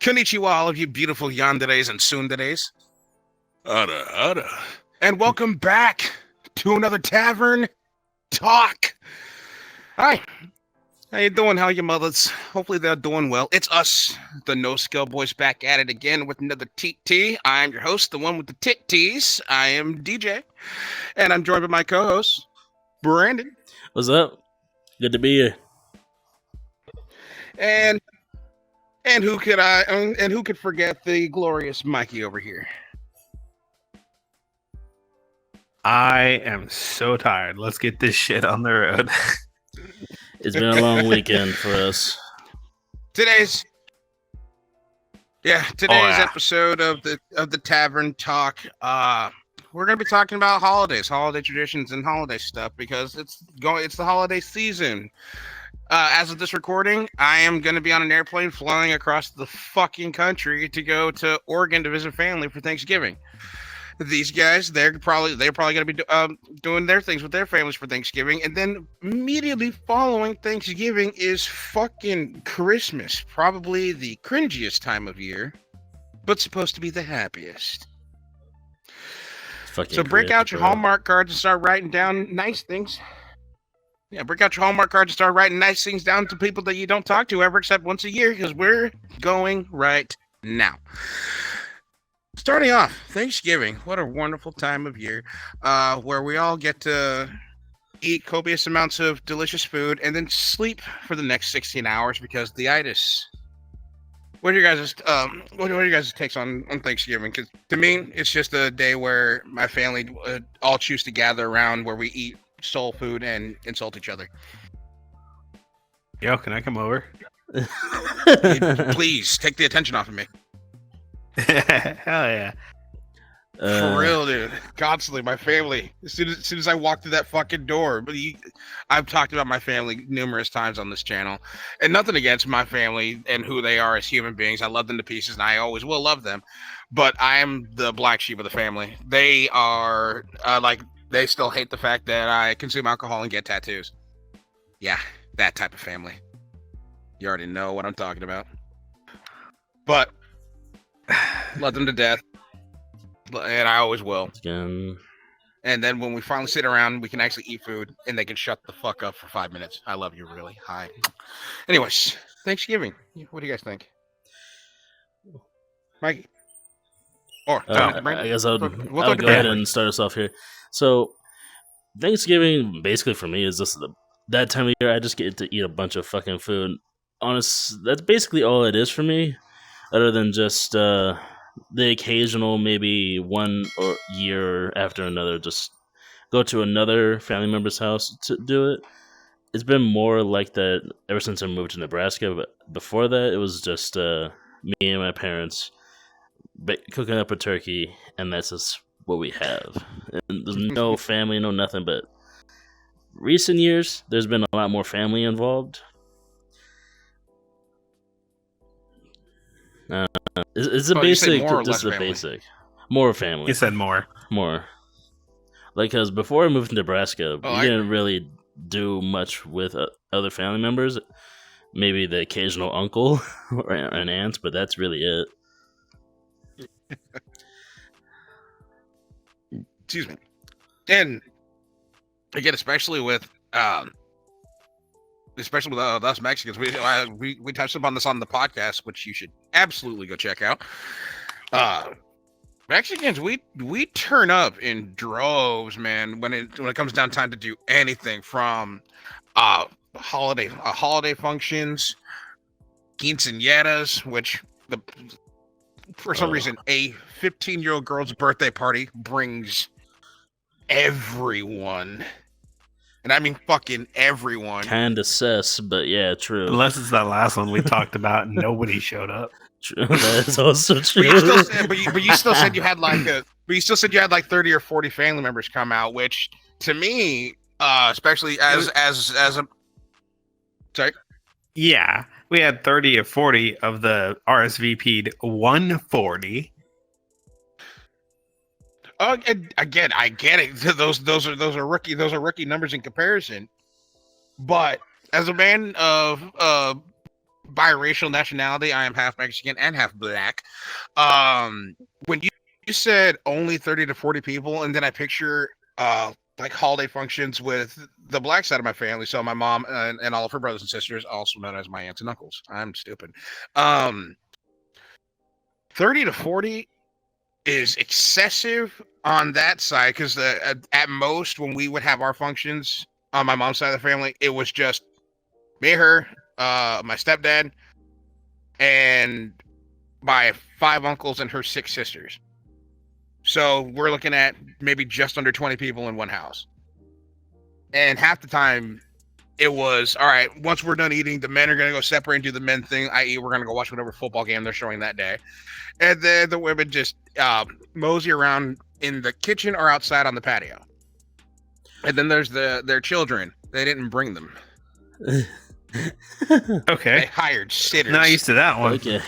Konnichiwa, all of you beautiful yanderes and tsunderes. Ara, ara. And welcome back to another Tavern Talk. Hi. How you doing? How are your mothers? Hopefully they're doing well. It's us, the NoSkill boys, back at it again with another TT. I'm your host, the one with the TTs. I am DJ. And I'm joined by my co-host, Brandon. What's up? Good to be here. And who could forget the glorious Mikey over here? I am so tired. Let's get this shit on the road. It's been a long weekend for us. Today's episode of the Tavern Talk. We're gonna be talking about holidays, holiday traditions, and holiday stuff because it's the holiday season. As of this recording, I am going to be on an airplane flying across the fucking country to go to Oregon to visit family for Thanksgiving. These guys, they're probably going to be doing their things with their families for Thanksgiving, and then immediately following Thanksgiving is fucking Christmas, probably the cringiest time of year, but supposed to be the happiest. So break out your Hallmark cards and start writing down nice things. Yeah, break out your Hallmark cards and start writing nice things down to people that you don't talk to ever except once a year, because we're going right now. Starting off, Thanksgiving. What a wonderful time of year where we all get to eat copious amounts of delicious food and then sleep for the next 16 hours because the itis. What are your guys' takes on Thanksgiving? Because to me, it's just a day where my family all choose to gather around where we eat soul food and insult each other. Yo, can I come over? Please take the attention off of me. Hell yeah. For real, dude. Constantly, my family. As soon as I walk through that fucking door, I've talked about my family numerous times on this channel, and nothing against my family and who they are as human beings. I love them to pieces, and I always will love them. But I am the black sheep of the family. They are They still hate the fact that I consume alcohol and get tattoos. Yeah, that type of family. You already know what I'm talking about. But love them to death. And I always will. And then when we finally sit around, we can actually eat food and they can shut the fuck up for 5 minutes. I love you, really. Hi. Anyways, Thanksgiving. What do you guys think? Mikey? I guess I'll go ahead and start us off here. So, Thanksgiving, basically for me, is just that time of year I just get to eat a bunch of fucking food. That's basically all it is for me, other than just the occasional maybe one or year after another, just go to another family member's house to do it. It's been more like that ever since I moved to Nebraska, but before that, it was just me and my parents cooking up a turkey, and that's just what we have. And there's no family, no nothing, but recent years there's been a lot more family involved. It's a basic, just a basic, more family. You said more like, because before I moved to Nebraska, we didn't really do much with other family members, maybe the occasional uncle or an aunt, but that's really it. Excuse me. And again, especially with us Mexicans, we touched upon this on the podcast, which you should absolutely go check out. Mexicans, we turn up in droves, man. When it comes down time to do anything from holiday functions, quinceañeras, which for some reason a 15-year-old girl's birthday party brings everyone, and I mean fucking everyone. Kinda sus, but yeah, true. Unless it's that last one we talked about and nobody showed up. True, that is also true. But you still said you had like 30 or 40 family members come out, which to me, especially as a sorry. Yeah, we had 30 or 40 of the RSVP'd 140. Again, I get it. Those are rookie numbers in comparison. But as a man of biracial nationality. I am half Mexican and half black. When you said only 30 to 40 people, and then I picture like holiday functions with the black side of my family, so my mom and all of her brothers and sisters, also known as my aunts and uncles. I'm stupid. 30 to 40 is excessive on that side, because at most when we would have our functions on my mom's side of the family, it was just me, her, my stepdad, and my 5 uncles and her 6 sisters. So we're looking at maybe just under 20 people in one house. And half the time it was, all right, once we're done eating, the men are going to go separate and do the men thing, i.e. we're going to go watch whatever football game they're showing that day. And then the women just mosey around in the kitchen or outside on the patio. And then there's their children. They didn't bring them. Okay. They hired sitters. Not used to that one. Okay.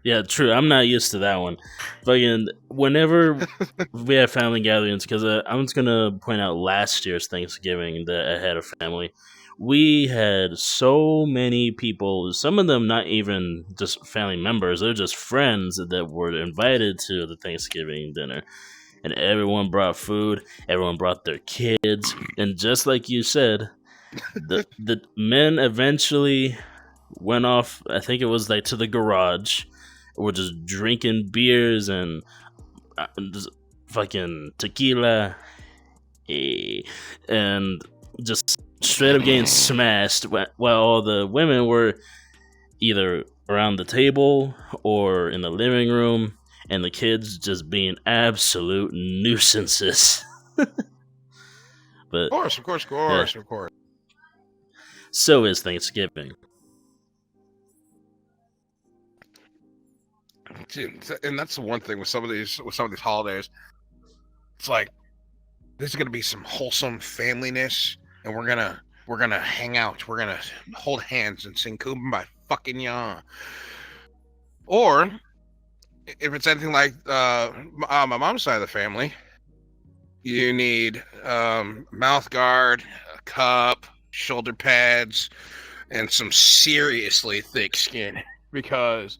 Yeah, true. I'm not used to that one. Fucking whenever we have family gatherings, because I'm just gonna point out last year's Thanksgiving that I had a family. We had so many people. Some of them not even just family members; they're just friends that were invited to the Thanksgiving dinner, and everyone brought food. Everyone brought their kids, and just like you said, the men eventually went off. I think it was like to the garage. We're just drinking beers and just fucking tequila, and just straight up getting smashed while all the women were either around the table or in the living room, and the kids just being absolute nuisances. But Of course. So is Thanksgiving. Dude, and that's the one thing with some of these holidays. It's like there's gonna be some wholesome familyness, and we're gonna hang out. We're gonna hold hands and sing "Kumbaya fucking ya." Or if it's anything like my mom's side of the family, you need mouth guard, a cup, shoulder pads, and some seriously thick skin, because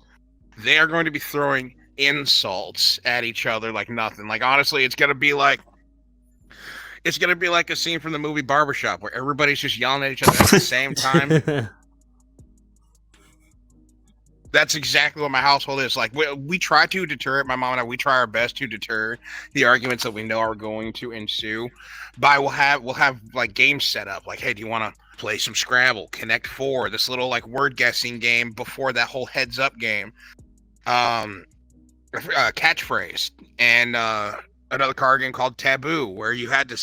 they are going to be throwing insults at each other like nothing. Like, honestly, it's gonna be like a scene from the movie Barbershop where everybody's just yelling at each other at the same time. That's exactly what my household is. Like, we try to deter it. My mom and I, we try our best to deter the arguments that we know are going to ensue. But we'll have like games set up. Like, hey, do you want to play some Scrabble, Connect 4, this little like word guessing game before that whole heads up game. Catchphrase, and another card game called Taboo, where you had to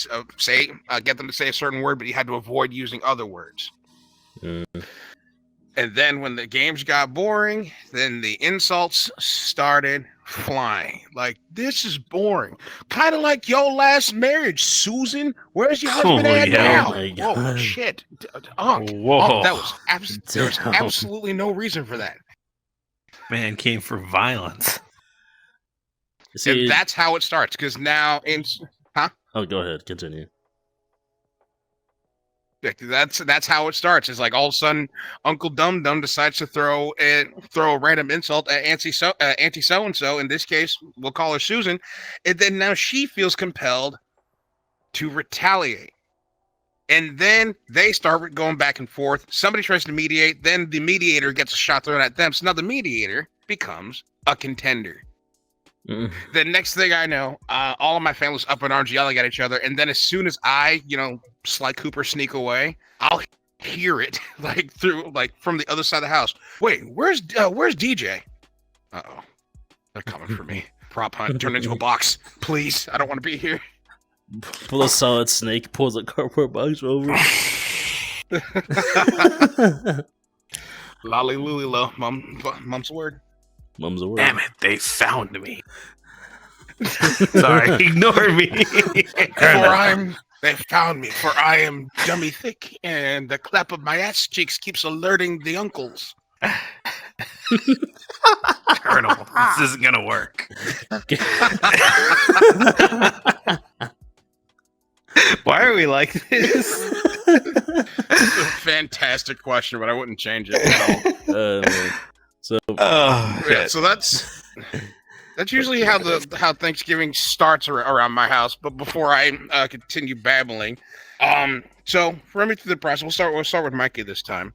get them to say a certain word, but you had to avoid using other words. And then when the games got boring, then the insults started flying. Like, this is boring. Kind of like your last marriage, Susan. Where's your husband at now? Oh, shit. Whoa. There was absolutely no reason for that. Man came for violence. See, and that's how it starts, because now Oh, go ahead. Continue. That's how it starts. It's like all of a sudden Uncle Dum Dum decides to throw a random insult at Auntie so and so. In this case, we'll call her Susan, and then now she feels compelled to retaliate. And then they start going back and forth. Somebody tries to mediate. Then the mediator gets a shot thrown at them. So now the mediator becomes a contender. The next thing I know, all of my family's up in arms yelling at each other. And then as soon as I, Sly Cooper sneak away, I'll hear it from the other side of the house. Wait, where's DJ? Uh-oh. They're coming for me. Prop hunt, turn into a box. Please, I don't want to be here. Pull a solid snake, pulls a cardboard box over. Lolly Lily Lo. Mom's word. Mum's a word. Damn it, they found me. Sorry, ignore me. They found me, for I am dummy thick, and the clap of my ass cheeks keeps alerting the uncles. Colonel, this isn't gonna work. Why are we like this? It's a fantastic question, but I wouldn't change it at all. So that's usually how Thanksgiving starts around my house. But before I continue babbling, so run me through the process. We'll start with Mikey this time.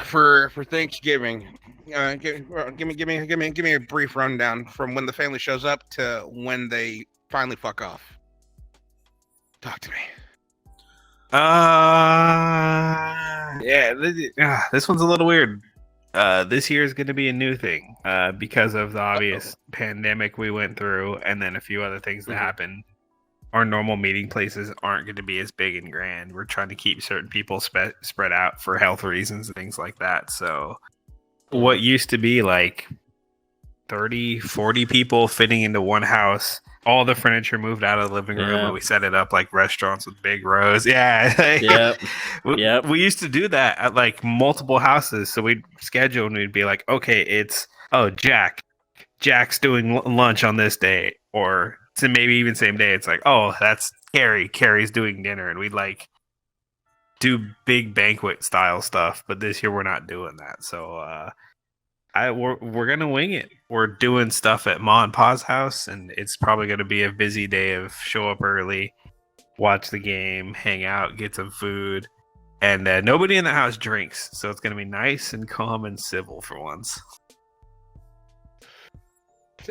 For Thanksgiving, give me a brief rundown from when the family shows up to when they finally fuck off. Talk to me. This one's a little weird. This year is going to be a new thing because of the obvious pandemic we went through, and then a few other things that happened. Our normal meeting places aren't going to be as big and grand. We're trying to keep certain people spread out for health reasons and things like that. So what used to be like 30, 40 people fitting into one house, all the furniture moved out of the living room and we set it up like restaurants with big rows. Yeah. We used to do that at like multiple houses. So we'd schedule and we'd be like, okay, Jack's doing lunch on this day, or so maybe even same day. It's like, oh, that's Carrie's doing dinner, and we'd like do big banquet style stuff. But this year we're not doing that. So we're gonna wing it. We're doing stuff at Ma and Pa's house, and it's probably gonna be a busy day of show up early, watch the game, hang out, get some food, and nobody in the house drinks. So it's gonna be nice and calm and civil for once.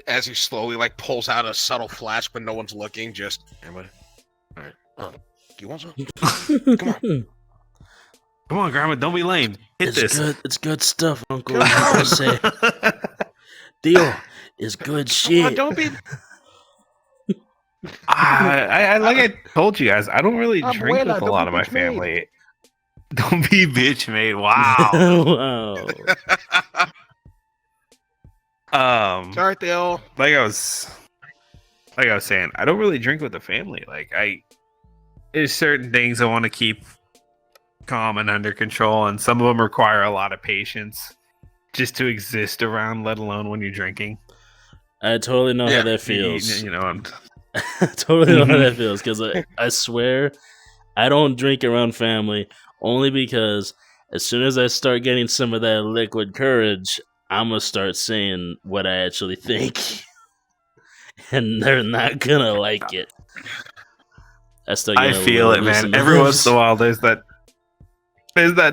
As he slowly like pulls out a subtle flask when no one's looking, just everybody. All right, you want some? Come on, Grandma, don't be lame. Hit this. Good. It's good stuff, Uncle. I say, Theo is good shit. On, don't be. I like I told you guys, I don't really drink with a lot of my family. Don't be bitch made. Wow. Sorry, Theo. Like I was saying, I don't really drink with the family. Like there's certain things I want to keep calm and under control, and some of them require a lot of patience just to exist around, let alone when you're drinking. I totally know how that feels. I totally know how that feels, because I swear I don't drink around family only because as soon as I start getting some of that liquid courage, I'm going to start saying what I actually think. And they're not going to like it. I feel it, man. Every once in a while, there's that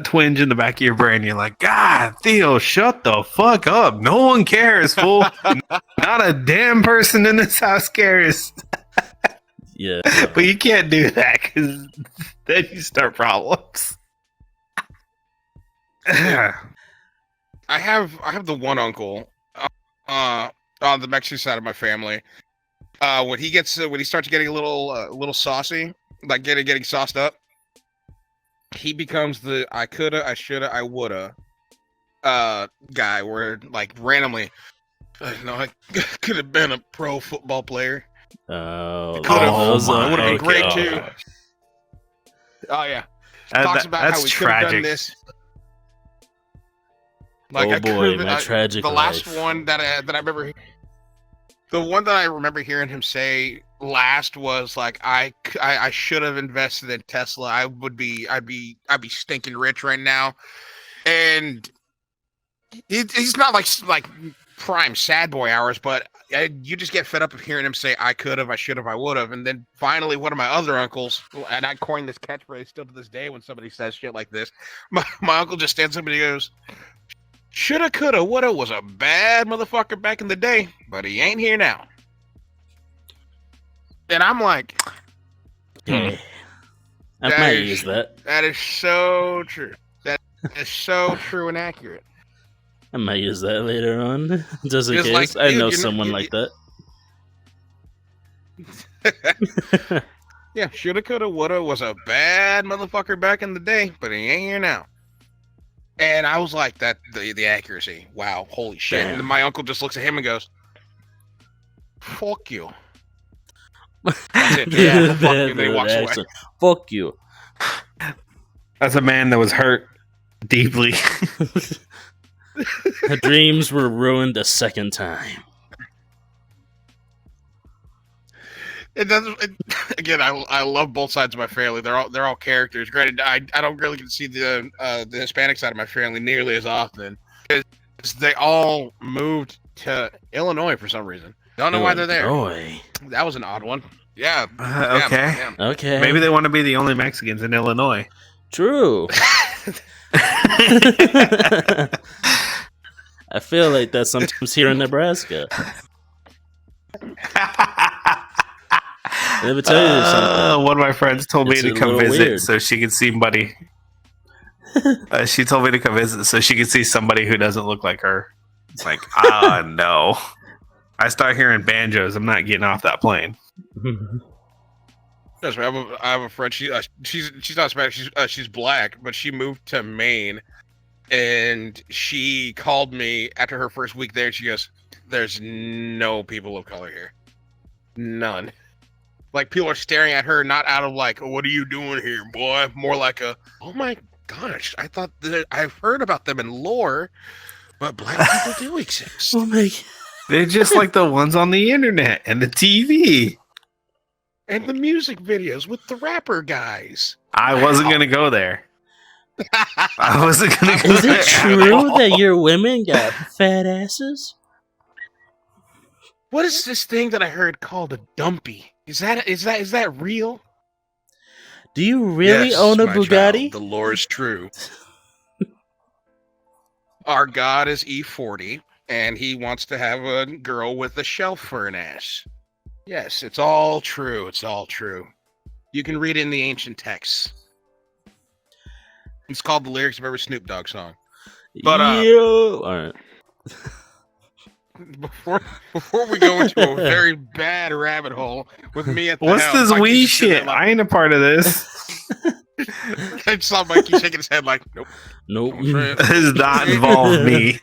twinge in the back of your brain. You're like, God, Theo, shut the fuck up. No one cares, fool. Not a damn person in this house cares. Yeah. But you can't do that, because then you start problems. I have the one uncle on the Mexican side of my family. When he starts getting a little saucy, like getting sauced up, he becomes the I coulda, I shoulda, I woulda guy, where like randomly, I could have been a pro football player. Oh, it would have been great too. Oh yeah, talks about how we could have done this. Like, my tragic the life. last one that I remember, the one that I remember hearing him say last was like, I should have invested in Tesla. I'd be stinking rich right now. And he's not like prime sad boy hours, but you just get fed up of hearing him say, I could have, I should have, I would have. And then finally, one of my other uncles, and I coined this catchphrase still to this day when somebody says shit like this, my uncle just stands up and he goes, shoulda, coulda, woulda was a bad motherfucker back in the day, but he ain't here now. And I'm like, I might use that. That is so true. That is so true and accurate. I might use that later on, just in It's case. like, I dude, know someone like that. Yeah, shoulda, coulda, woulda was a bad motherfucker back in the day, but he ain't here now. And I was like, that the accuracy. Wow, holy shit. Damn. And then my uncle just looks at him and goes, fuck you. That's it. Yeah, fuck you. And then he walks away. Fuck you. As a man that was hurt deeply. Her dreams were ruined a second time. It doesn't. Again, I love both sides of my family. They're all characters. Granted, I don't really get to see the Hispanic side of my family nearly as often because they all moved to Illinois for some reason. Don't know why they're there. That was an odd one. Yeah. Okay. Yeah. Okay. Maybe they want to be the only Mexicans in Illinois. True. I feel like that's sometimes here in Nebraska. Let me tell you something. One of my friends told me to come visit so she could see somebody. She told me to come visit so she could see somebody who doesn't look like her. Like, no. I start hearing banjos. I'm not getting off that plane. I have a friend. She's not Hispanic. She's black, but she moved to Maine, and she called me after her first week there. And she goes, "There's no people of color here, none." Like people are staring at her, not out of like, "What are you doing here, boy?" More like a, "Oh my gosh, I thought that I've heard about them in lore, but black people do exist." Oh my! They're just like the ones on the internet and the TV. And the music videos with the rapper guys. I wasn't going to go there. I wasn't going to go there. Is it true that your women got fat asses? What is this thing that I heard called a dumpy? Is that real? Do you really own a Bugatti? Child, the lore is true. Our god is E40, and he wants to have a girl with a shelf for an ass. Yes, it's all true. It's all true. You can read it in the ancient texts. It's called the lyrics of every Snoop Dogg song. But all right. Before we go into a very bad rabbit hole with me at the What's house, this wee shit? I ain't a part of this. I saw Mikey shaking his head like, nope. Nope. This does not involve me.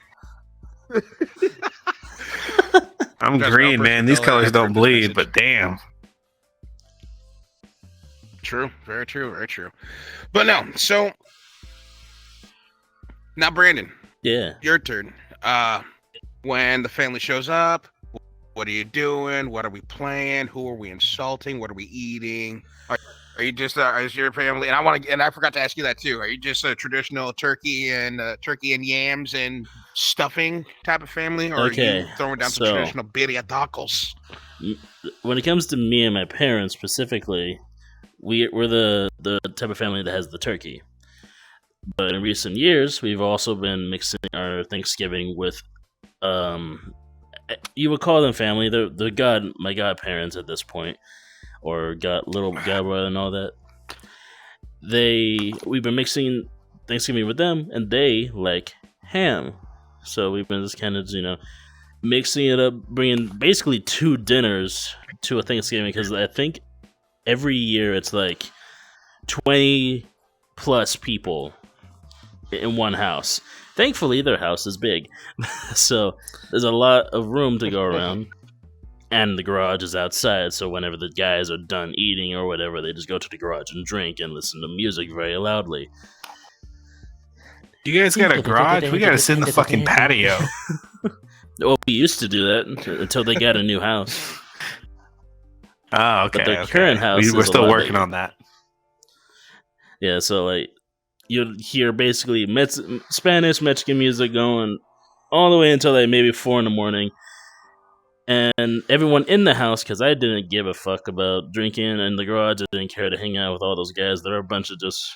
I'm green, man. These colors don't bleed, but damn. True. Very true. Very true. But no, so now Brandon. Yeah. Your turn. When the family shows up, what are you doing? What are we playing? Who are we insulting? What are we eating? Are you just is your family? And I forgot to ask you that too. Are you just a traditional turkey and yams and stuffing type of family, or are you throwing down some traditional birria tacos? When it comes to me and my parents specifically, we're the type of family that has the turkey. But in recent years, we've also been mixing our Thanksgiving with, you would call them family. They're my godparents at this point, or little godbrother and all that. We've been mixing Thanksgiving with them, and they like ham. So we've been just kind of, mixing it up, bringing basically 2 dinners to a Thanksgiving, because I think every year it's like 20 plus people in one house. Thankfully, their house is big, so there's a lot of room to go around, and the garage is outside, so whenever the guys are done eating or whatever, they just go to the garage and drink and listen to music very loudly. You guys got a garage? We gotta sit in the fucking patio. Well, we used to do that until they got a new house. Oh, okay. But the current house we're still working on that. Yeah, so like you'd hear basically Spanish, Mexican music going all the way until like maybe 4 a.m. And everyone in the house, because I didn't give a fuck about drinking in the garage, I didn't care to hang out with all those guys. There are a bunch of just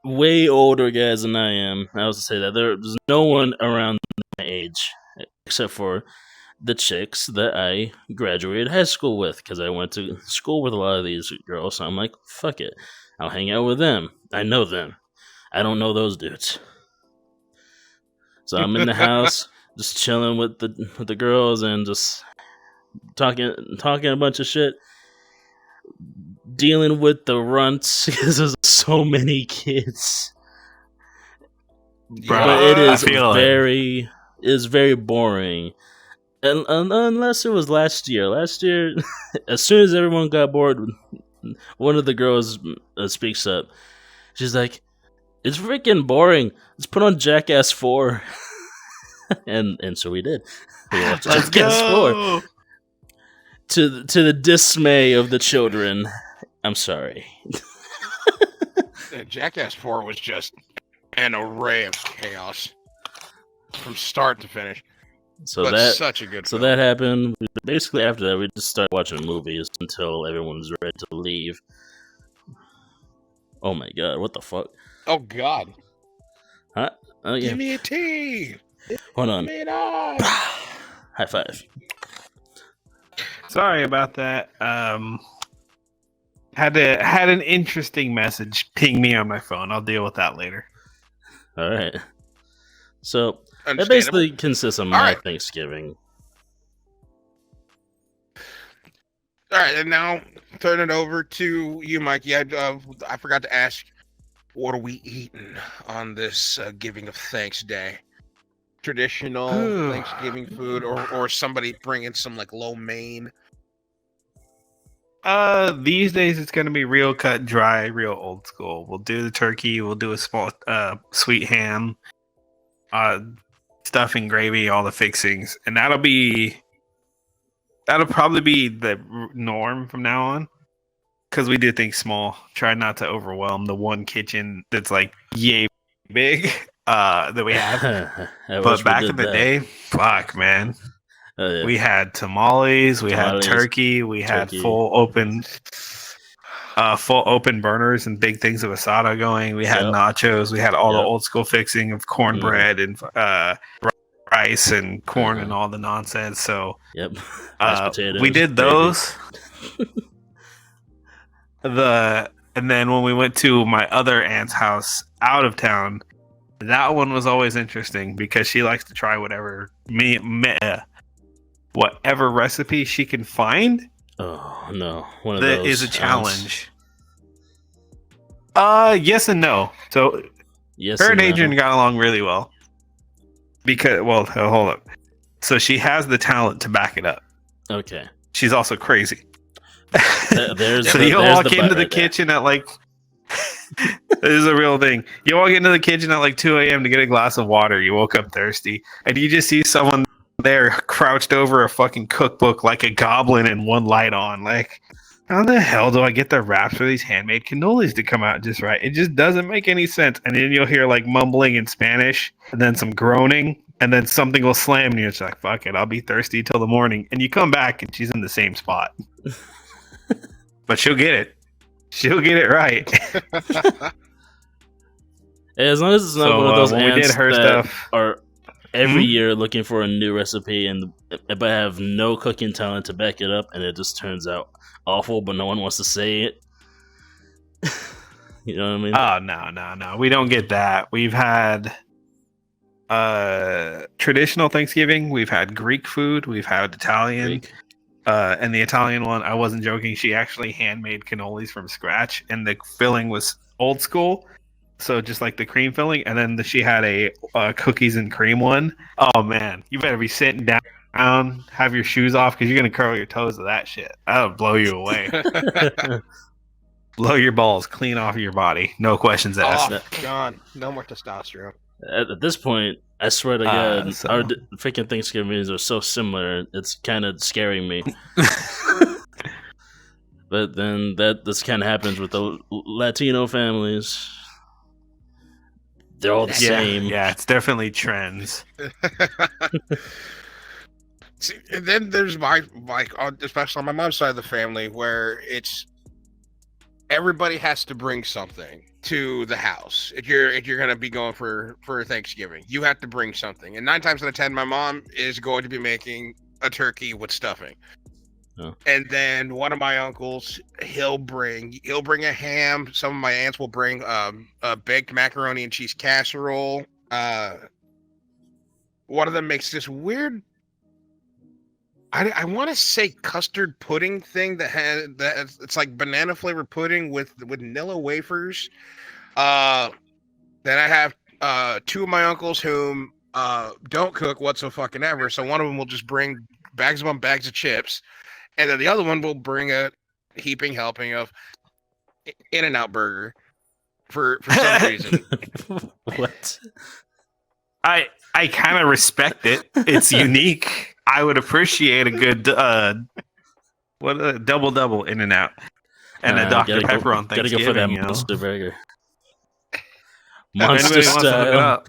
way older guys than I am. I was to say that there's no one around my age except for the chicks that I graduated high school with, because I went to school with a lot of these girls. So I'm like, fuck it, I'll hang out with them. I know them. I don't know those dudes. So I'm in the house, just chilling with the girls and just talking a bunch of shit, dealing with the runts because there's so many kids. Bro, but it is very boring. And unless it was last year. Last year, as soon as everyone got bored, one of the girls speaks up. She's like, "It's freaking boring. Let's put on Jackass 4." and so we did. We watched Jackass 4. to the dismay of the children, I'm sorry. Jackass 4 was just an array of chaos from start to finish. So but such a good film. That happened. Basically, after that, we just started watching movies until everyone was ready to leave. Oh my god, what the fuck? Oh god. Huh? Oh, yeah. Give me a tea. Hold on. High five. Sorry about that. Had an interesting message ping me on my phone. I'll deal with that later. All right. So that basically consists of my Thanksgiving. All right, and now turn it over to you, Mikey. I forgot to ask, what are we eating on this Giving of Thanks Day? Traditional Thanksgiving food, or somebody bringing some like lo mein? These days it's gonna be real cut dry, real old school. We'll do the turkey. We'll do a small sweet ham, stuffing, gravy, all the fixings, and that'll probably be the norm from now on. Because we do things small. Try not to overwhelm the one kitchen that's like yay big that we have. But back in the day, fuck man. Yeah. We had tamales, we had turkey, we had full open burners and big things of asada going. We had nachos, we had all the old school fixing of cornbread and rice and corn and all the nonsense. So potatoes, we did those. And then when we went to my other aunt's house out of town, that one was always interesting because she likes to try whatever recipe she can find. Oh no, one of those is a challenge. Yes and no. So her and Adrian got along really well because hold up. So she has the talent to back it up. Okay. She's also crazy. So you'll walk into the kitchen at like this is a real thing. You walk into the kitchen at like 2 a.m. to get a glass of water. You woke up thirsty, and you just see someone there crouched over a fucking cookbook like a goblin and one light on. Like, how the hell do I get the wraps for these handmade cannolis to come out just right? It just doesn't make any sense. And then you'll hear like mumbling in Spanish, and then some groaning, and then something will slam, and you're just like, "Fuck it, I'll be thirsty till the morning." And you come back, and she's in the same spot. But she'll get it. She'll get it right. As long as it's not one of those aunts that are every year looking for a new recipe but have no cooking talent to back it up, and it just turns out awful, but no one wants to say it. You know what I mean? Oh, no. We don't get that. We've had traditional Thanksgiving. We've had Greek food. We've had Italian. And the Italian one, I wasn't joking. She actually handmade cannolis from scratch, and the filling was old school, so just like the cream filling. And then she had a cookies and cream one. Oh man, you better be sitting down, have your shoes off, because you're gonna curl your toes to that shit. That'll blow you away. Blow your balls clean off of your body. No questions asked. Oh, God, no more testosterone. At this point, I swear to God, our freaking Thanksgivings are so similar. It's kind of scaring me. But then this kind of happens with the Latino families. They're all the same. Yeah, it's definitely trends. See, and then there's especially on my mom's side of the family, where it's everybody has to bring something to the house. If you're gonna be going for Thanksgiving, you have to bring something. And 9 times out of 10, my mom is going to be making a turkey with stuffing. Oh. And then one of my uncles, he'll bring a ham. Some of my aunts will bring a baked macaroni and cheese casserole. One of them makes this weird, I want to say custard pudding thing it's like banana flavored pudding with vanilla wafers. Then I have 2 of my uncles whom don't cook whatsoever. So one of them will just bring bags of chips, and then the other one will bring a heaping helping of In-N-Out burger for some reason. What? I kind of respect it. It's unique. I would appreciate a good What a double In and Out, and a Dr. Pepper on Thanksgiving. Gotta go for that monster burger. Monster Anybody wants to look it up?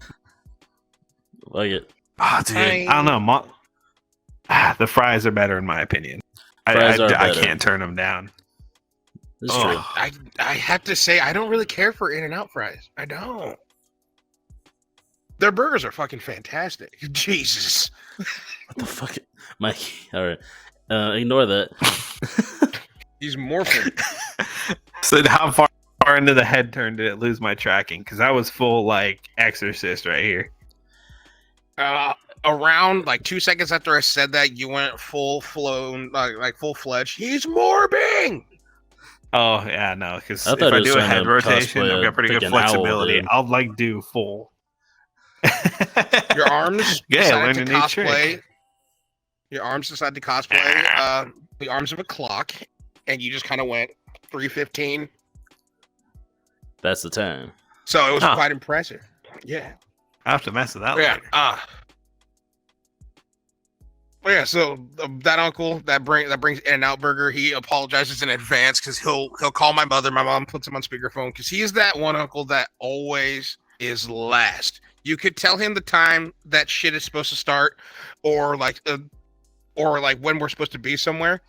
Like it. Oh, dude, I don't know. The fries are better in my opinion. I can't turn them down. It's true. I have to say, I don't really care for In-N-Out fries. I don't. Their burgers are fucking fantastic. Jesus. What the fuck? Mikey. All right. Ignore that. He's morphing. So how far into the head turn did it lose my tracking? Because I was full like Exorcist right here. Around like 2 seconds after I said that, you went full flown, like full fledged. He's morbing. Oh yeah, no, because if I do a head rotation, I've got pretty good flexibility. I'll like do full. Your arms decided to cosplay. Your arms decided to cosplay the arms of a clock, and you just kind of went 3:15. That's the time. So it was quite impressive. Yeah, I have to mess with that. Yeah. Yeah, so that uncle that brings In-N-Out burger, he apologizes in advance because he'll call my mother. My mom puts him on speakerphone because he is that one uncle that always is last. You could tell him the time that shit is supposed to start, or like when we're supposed to be somewhere.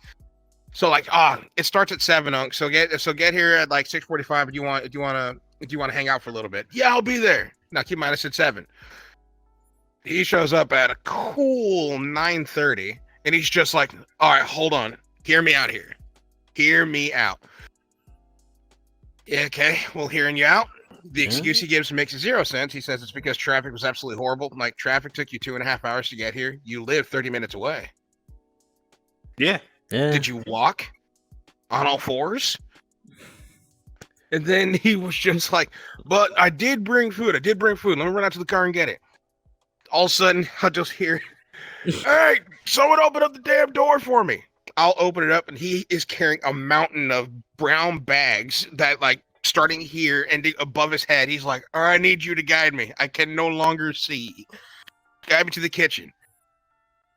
So like it starts at 7, Unc. So get here at like 6:45. Do you want to hang out for a little bit? Yeah, I'll be there. Now keep in mind I said 7. He shows up at a cool 9:30, and he's just like, all right, hold on. Hear me out here. Hear me out. Yeah, okay, well, hearing you out. The excuse he gives makes 0 sense. He says it's because traffic was absolutely horrible. Like, traffic took you 2.5 hours to get here. You live 30 minutes away. Yeah. Did you walk on all fours? And then he was just like, but I did bring food. Let me run out to the car and get it. All of a sudden, I'll just hear, hey, someone open up the damn door for me. I'll open it up, and he is carrying a mountain of brown bags that, like, starting here and above his head, he's like, all right, I need you to guide me. I can no longer see. Guide me to the kitchen.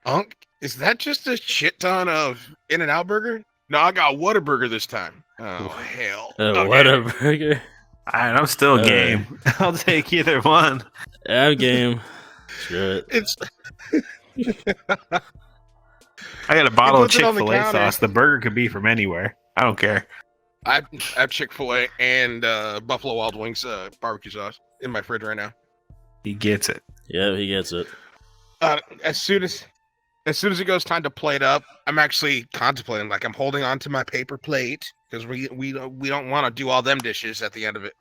Unc, is that just a shit ton of In-N-Out burger? No, I got Whataburger this time. Oh, hell. Whataburger? All right, I'm still game. I'll take either one. I'm game. Sure. I got a bottle of Chick-fil-A sauce. The burger could be from anywhere. I don't care. I have Chick-fil-A and Buffalo Wild Wings barbecue sauce in my fridge right now. He gets it. Yeah, he gets it. As soon as it goes time to plate up, I'm actually contemplating, like, I'm holding on to my paper plate because we don't want to do all them dishes at the end of it.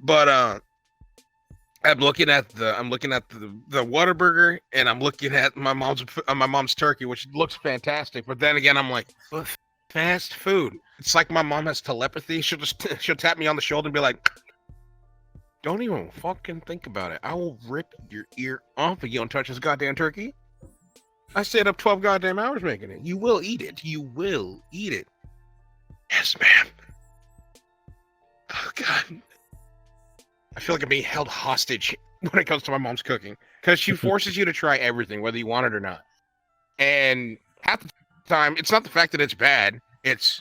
But I'm looking at the Whataburger, and I'm looking at my mom's turkey, which looks fantastic. But then again, I'm like, fast food. It's like my mom has telepathy. She'll tap me on the shoulder and be like, don't even fucking think about it. I will rip your ear off if you don't touch this goddamn turkey. I stayed up 12 goddamn hours making it. You will eat it. You will eat it. Yes, ma'am. Oh, God. I feel like I'm being held hostage when it comes to my mom's cooking. Because she forces you to try everything, whether you want it or not. And half the time, it's not the fact that it's bad. It's...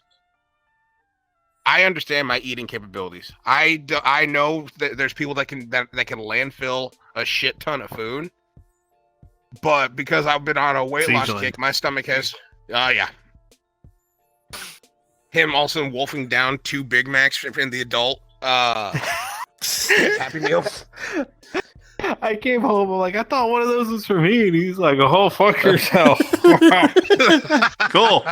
I understand my eating capabilities. I know that there's people that can landfill a shit ton of food. But because I've been on a weight loss kick, my stomach has... yeah. Him also wolfing down 2 Big Macs in the adult Happy Meal. I came home, I'm like, I thought one of those was for me. And he's like, oh, fuck yourself. Cool.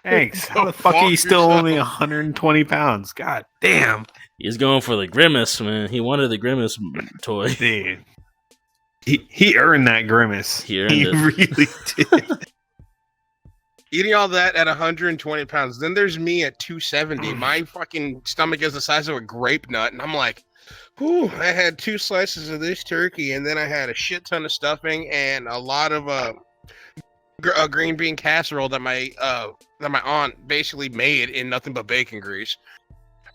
Thanks. How the fuck are you still only 120 pounds? God damn. He's going for the Grimace, man. He wanted the Grimace toy. Dude. He earned that Grimace. He really did. Eating all that at 120 pounds. Then there's me at 270. My fucking stomach is the size of a grape nut. And I'm like, whew, I had 2 slices of this turkey. And then I had a shit ton of stuffing and a lot of a green bean casserole that my aunt basically made in nothing but bacon grease.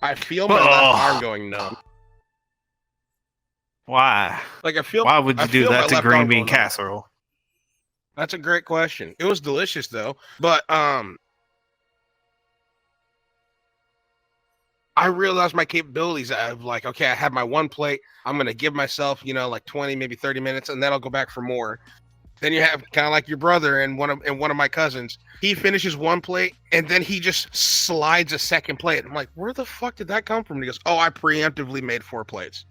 I feel my left arm going numb. Why? Like I feel. Why would you do that to green bean casserole? That's a great question. It was delicious though, but I realized my capabilities. I've like, okay, I have my one plate. I'm gonna give myself, like 20, maybe 30 minutes, and then I'll go back for more. Then you have kind of like your brother and one of my cousins. He finishes one plate and then he just slides a second plate. I'm like, where the fuck did that come from? And he goes, oh, I preemptively made 4 plates.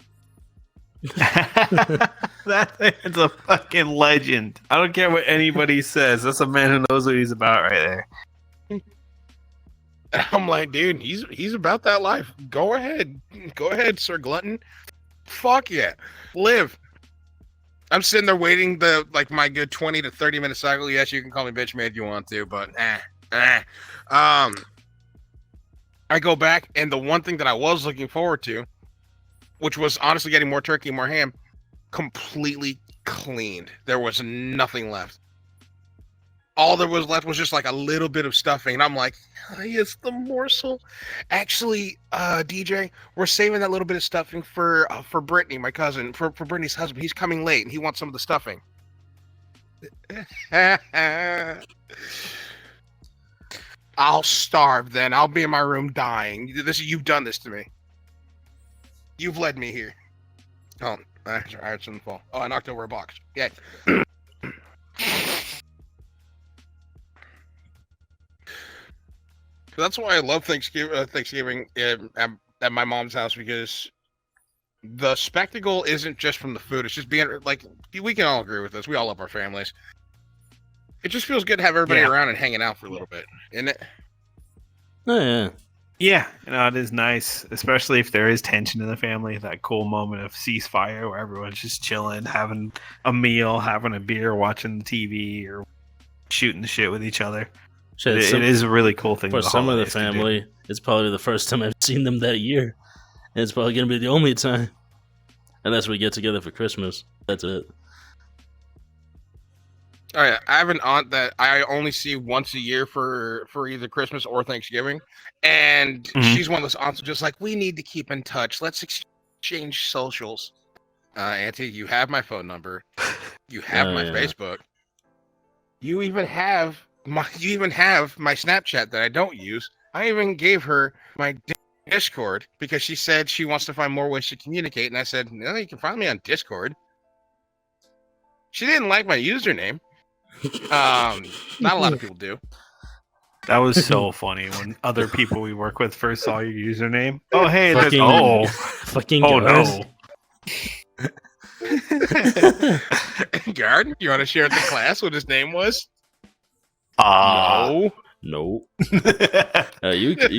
That's a fucking legend. I don't care what anybody says. That's a man who knows what he's about right there. And I'm like, dude, he's about that life. Go ahead, Sir Glutton. Fuck yeah, live. I'm sitting there waiting my good 20 to 30 minute cycle. Yes, you can call me bitch made if you want to, but I go back, and the one thing that I was looking forward to, which was honestly getting more turkey, more ham, completely cleaned. There was nothing left. All there was left was just like a little bit of stuffing, and I'm like, it's the morsel. Actually, DJ, we're saving that little bit of stuffing for Brittany, my cousin, for Brittany's husband. He's coming late, and he wants some of the stuffing. I'll starve then. I'll be in my room dying. You've done this to me. You've led me here. Oh, I heard something fall. Oh, I knocked over a box. Yeah. That's why I love Thanksgiving at my mom's house, because the spectacle isn't just from the food. It's just being like, we can all agree with this. We all love our families. It just feels good to have everybody around and hanging out for a little bit, isn't it? Oh, yeah. It is nice, especially if there is tension in the family. That cool moment of ceasefire where everyone's just chilling, having a meal, having a beer, watching the TV, or shooting the shit with each other. It is a really cool thing for some of the family. It's probably the first time I've seen them that year, and it's probably gonna be the only time, unless we get together for Christmas. That's it. Oh yeah, I have an aunt that I only see once a year for either Christmas or Thanksgiving, and she's one of those aunts who's just like, we need to keep in touch. Let's exchange socials. Auntie, you have my phone number. You have my Facebook. You even have my Snapchat that I don't use. I even gave her my Discord because she said she wants to find more ways to communicate, and I said, no, you can find me on Discord. She didn't like my username. Not a lot of people do. That was so funny when other people we work with first saw your username. Oh, hey, fucking no. Garden, you want to share with the class what his name was? No. You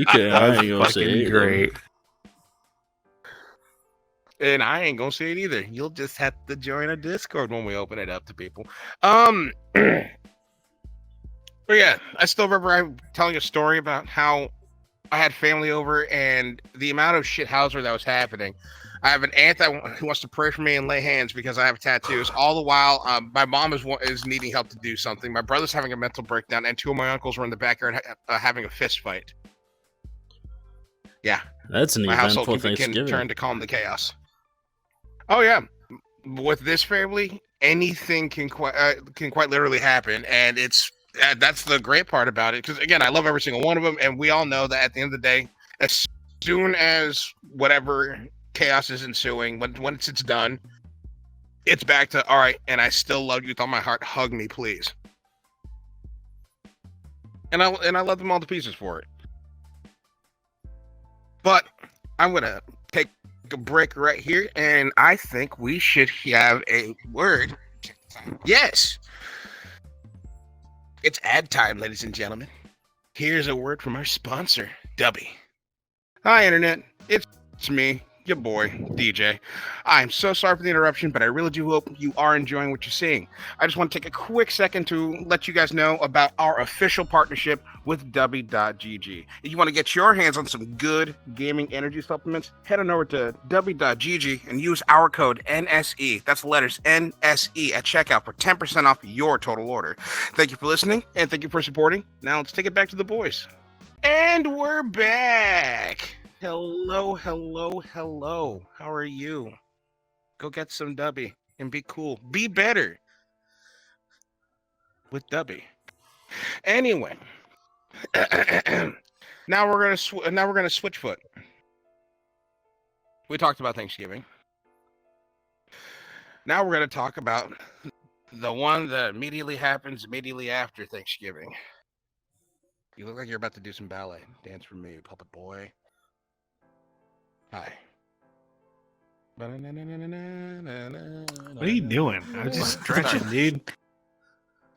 can. I ain't gonna say it. Great. And I ain't gonna say it either. You'll just have to join a Discord when we open it up to people. But yeah, I still remember telling a story about how I had family over and the amount of shithouser that was happening. I have an aunt who wants to pray for me and lay hands because I have tattoos. All the while, my mom is needing help to do something. My brother's having a mental breakdown, and 2 of my uncles were in the backyard having a fist fight. Yeah, that's an eventful Thanksgiving. Can turn to calm the chaos. Oh yeah, with this family, anything can quite literally happen, and that's the great part about it. Because again, I love every single one of them, and we all know that at the end of the day, as soon as whatever chaos is ensuing, once it's done, it's back to all right. And I still love you with all my heart. Hug me, please. And I love them all to pieces for it. But I'm gonna take a break right here, and I think we should have a word. Yes, it's ad time, ladies and gentlemen. Here's a word from our sponsor, Dubby. Hi, Internet. It's me, your boy, DJ. I'm so sorry for the interruption, but I really do hope you are enjoying what you're seeing. I just want to take a quick second to let you guys know about our official partnership with Dubby.gg. If you want to get your hands on some good gaming energy supplements, head on over to Dubby.gg and use our code NSE. That's the letters NSE at checkout for 10% off your total order. Thank you for listening, and thank you for supporting. Now let's take it back to the boys. And we're back. Hello. How are you? Go get some Dubby and be cool. Be better. with Dubby. Anyway, now we're gonna switch foot. We talked about Thanksgiving. Now we're gonna talk about the one that immediately happens immediately after Thanksgiving. You look like you're about to do some ballet. Dance for me, puppet boy. Hi. What are you doing? I'm just stretching, dude.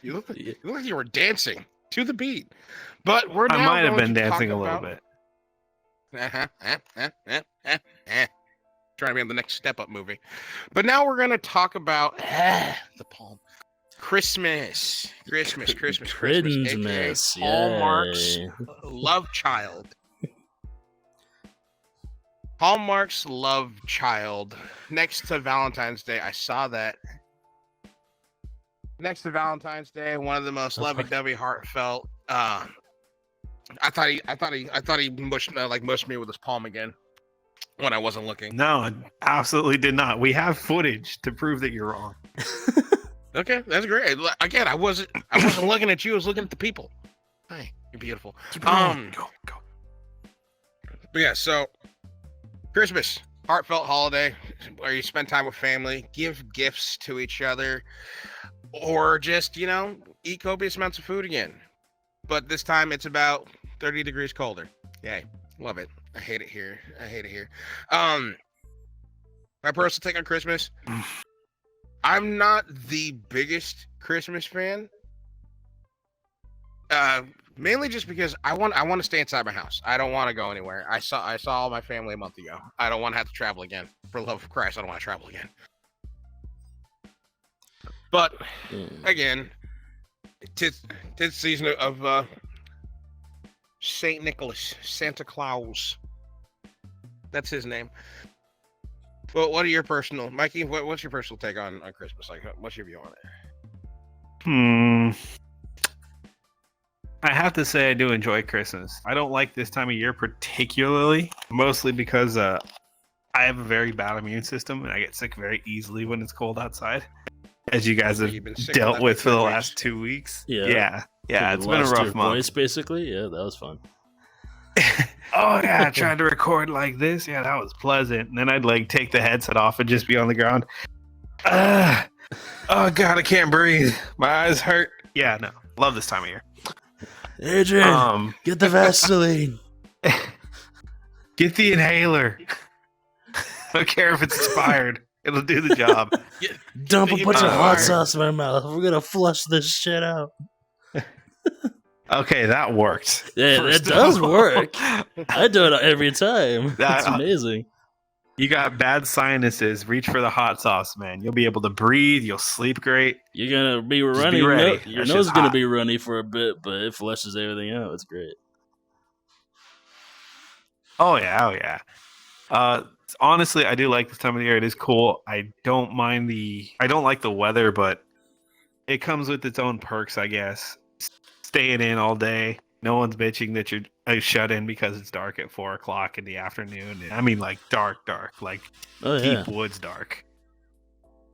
You look like you were dancing to the beat. But we're now I might have going been to dancing talk a little about... bit. Trying to be on the next Step Up movie. But now we're going to talk about the palm. Christmas, Christmas, Hallmark's love child. Hallmark's love child. Next to Valentine's Day, I saw that. Next to Valentine's Day, one of the most lovey-dovey, heartfelt. I thought he mushed me with his palm again when I wasn't looking. No, absolutely did not. We have footage to prove that you're wrong. Okay, that's great. Again, I wasn't looking at you. I was looking at the people. Hi, you're beautiful. Go. But yeah, so Christmas, heartfelt holiday where you spend time with family, give gifts to each other, or just eat copious amounts of food again. But this time it's about 30 degrees colder. Yay, love it. I hate it here. My personal take on Christmas. I'm not the biggest Christmas fan. Mainly just because I want to stay inside my house. I don't want to go anywhere. I saw all my family a month ago. I don't want to have to travel again. For the love of Christ, I don't want to travel again. But again, it's season of Saint Nicholas, Santa Claus. That's his name. Well, what are your personal, Mikey? What's your personal take on Christmas? Like, what's your view on it? I have to say I do enjoy Christmas. I don't like this time of year particularly, mostly because I have a very bad immune system and I get sick very easily when it's cold outside, as you guys have dealt with for the last 2 weeks. Yeah. It's been a rough month. Voice, basically, yeah, that was fun. Oh yeah, trying to record like this. Yeah, that was pleasant. And then I'd take the headset off and just be on the ground. Oh god, I can't breathe. My eyes hurt. Yeah, no, love this time of year. Adrian, get the Vaseline. Get the inhaler. I don't care if it's expired. It'll do the job. Dump a bunch of hot sauce in my mouth. We're gonna flush this shit out. Okay, that worked. Yeah, it does work. I do it every time. That's amazing. You got bad sinuses. Reach for the hot sauce, man. You'll be able to breathe. You'll sleep great. You're going to be runny. Your nose is going to be runny for a bit, but it flushes everything out. It's great. Oh, yeah. Honestly, I do like this time of the year. It is cool. I don't like the weather, but it comes with its own perks, I guess. Staying in all day. No one's bitching that you're shut in because it's dark at 4 o'clock in the afternoon. I mean, dark, deep woods dark.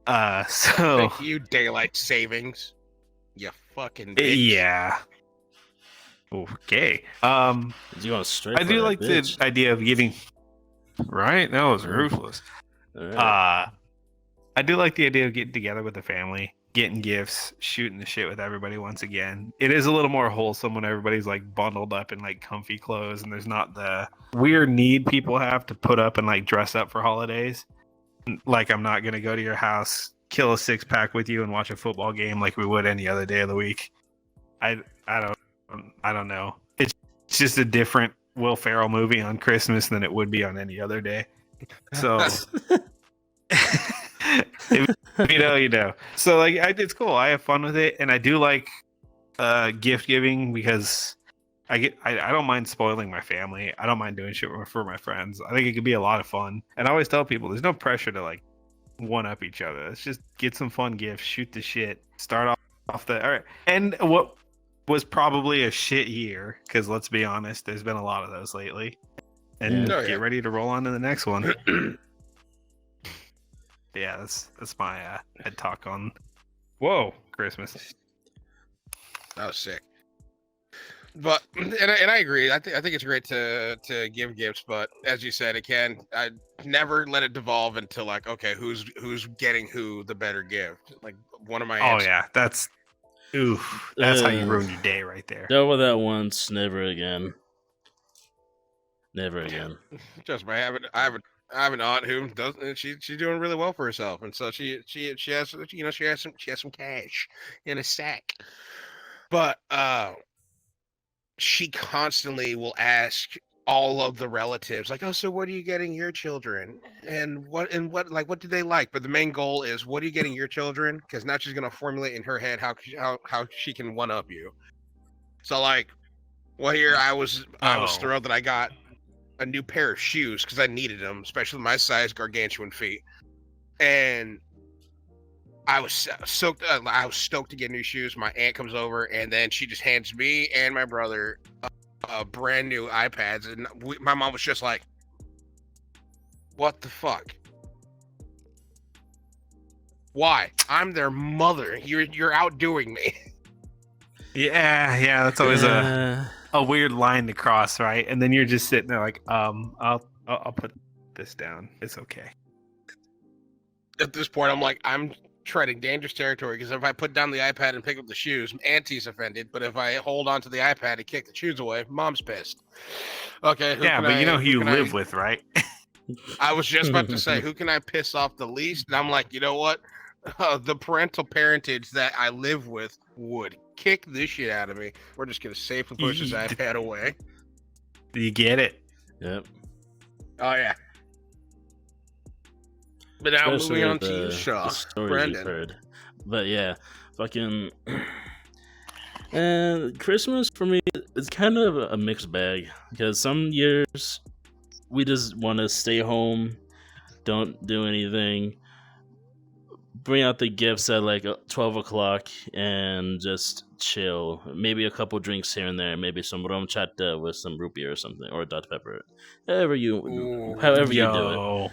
So thank you, daylight savings. You fucking bitch. Yeah. Okay. You want straight? I do like the idea of giving. Right? That was ruthless. Right. I do like the idea of getting together with the family. Getting gifts, shooting the shit with everybody once again. It is a little more wholesome when everybody's bundled up in comfy clothes and there's not the weird need people have to put up and dress up for holidays. I'm not gonna go to your house, kill a 6-pack with you and watch a football game like we would any other day of the week. I don't know. It's just a different Will Ferrell movie on Christmas than it would be on any other day. So you know. So it's cool. I have fun with it, and I do like gift giving because I don't mind spoiling my family. I don't mind doing shit for my friends. I think it could be a lot of fun. And I always tell people there's no pressure to one up each other. Let's just get some fun gifts, shoot the shit, start off the all right. And what was probably a shit year, because let's be honest, there's been a lot of those lately. And get ready to roll on to the next one. Yeah, that's my head talk on Christmas. That was sick. But and I agree. I think it's great to give gifts, but as you said, I never let it devolve into like, okay, who's getting who the better gift. Like one of my aunts. Oh yeah, that's how you ruin your day right there. Dealt with that once, never again. Never again. Just I have an aunt who does, and she's doing really well for herself, and so she has some cash in a sack, but she constantly will ask all of the relatives, like, oh, so what are you getting your children, and what do they like? But the main goal is, what are you getting your children? Because now she's gonna formulate in her head how she can one up you. So like, well, here I was thrilled that I got a new pair of shoes because I needed them, especially my size gargantuan feet, and I was stoked to get new shoes. My aunt comes over, and then she just hands me and my brother brand new iPads, and my mom was just like, "What the fuck? Why? I'm their mother. You're outdoing me." Yeah, that's always a weird line to cross, right? And then you're just sitting there like, I'll put this down. It's okay. At this point, I'm like, I'm treading dangerous territory, because if I put down the iPad and pick up the shoes, Auntie's offended. But if I hold on to the iPad and kick the shoes away, Mom's pissed. Okay. Yeah, but you know who you live with, right? I was just about to say, who can I piss off the least? And I'm like, you know what? The parental parentage that I live with would kick this shit out of me. We're just gonna safely push his iPad away. Do you get it? Yep. Oh yeah. But now moving on to you, Shaw. Brendan. Heard. But yeah, fucking. And Christmas for me, it's kind of a mixed bag, because some years we just want to stay home, don't do anything, bring out the gifts at like 12 o'clock and just chill. Maybe a couple drinks here and there, maybe some VrChat with some root beer or something, or Dr. Pepper. However you do it.